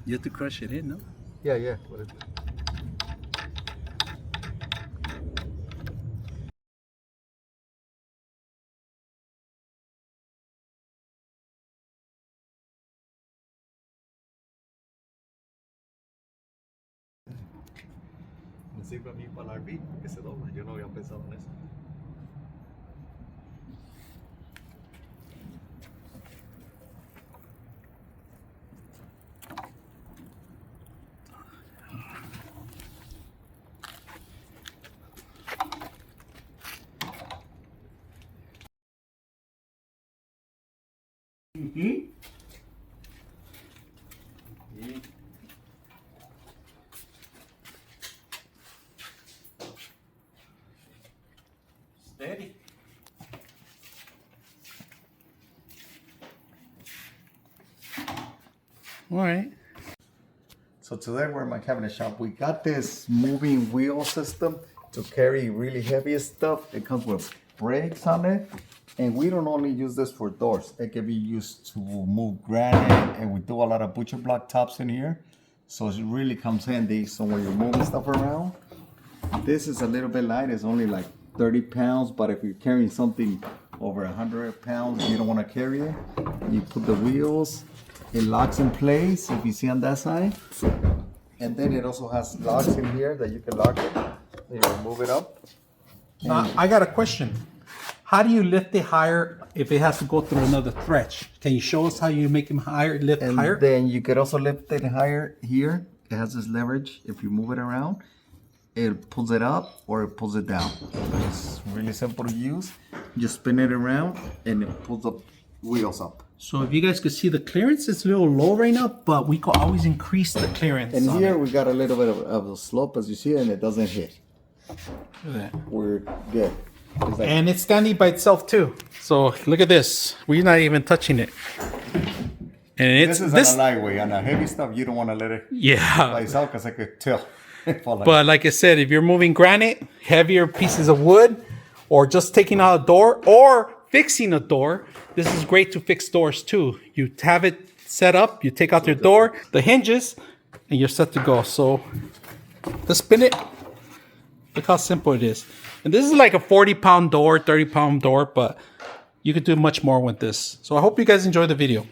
You have to crush it in, no? Yeah. Me sirve a mí para el RV porque se dobla. Yo no había pensado en eso. Steady. All right. So today we're in my cabinet shop. We got this moving wheel system to carry really heavy stuff. It comes with brakes on it. And we don't only use this for doors. It can be used to move granite, and we do a lot of butcher block tops in here. So it really comes handy. So when you're moving stuff around, this is a little bit light. It's only like 30 pounds, but if you're carrying something over 100 pounds, you don't want to carry it. You put the wheels, it locks in place, if you see on that side. And then it also has locks in here that you can lock it. Then you move it up. I got a question. How do you lift it higher if it has to go through another thresh? Can you show us how you make them higher, lift And higher? then you could also lift it higher here. It has this leverage. If you move it around, it pulls it up or it pulls it down. It's really simple to use. You spin it around and it pulls the wheels up. So if you guys could see the clearance, it's a little low right now, but we could always increase the clearance. And on here it. we got a little bit of a slope, as you see, and it doesn't hit. Look at that. We're good. It's like, And it's standing by itself too. So look at this. We're not even touching it. And it's this is on a lightweight. On the heavy stuff, you don't want to let it by yeah. itself because it could tilt. Fall like But like I said, if you're moving granite, heavier pieces of wood, or just taking out a door or fixing a door, this is great to fix doors too. You have it set up, you take out your door, the hinges, and you're set to go. So let's spin it. Look how simple it is. And this is like a 40-pound door, 30-pound door, but you could do much more with this. So I hope you guys enjoy the video.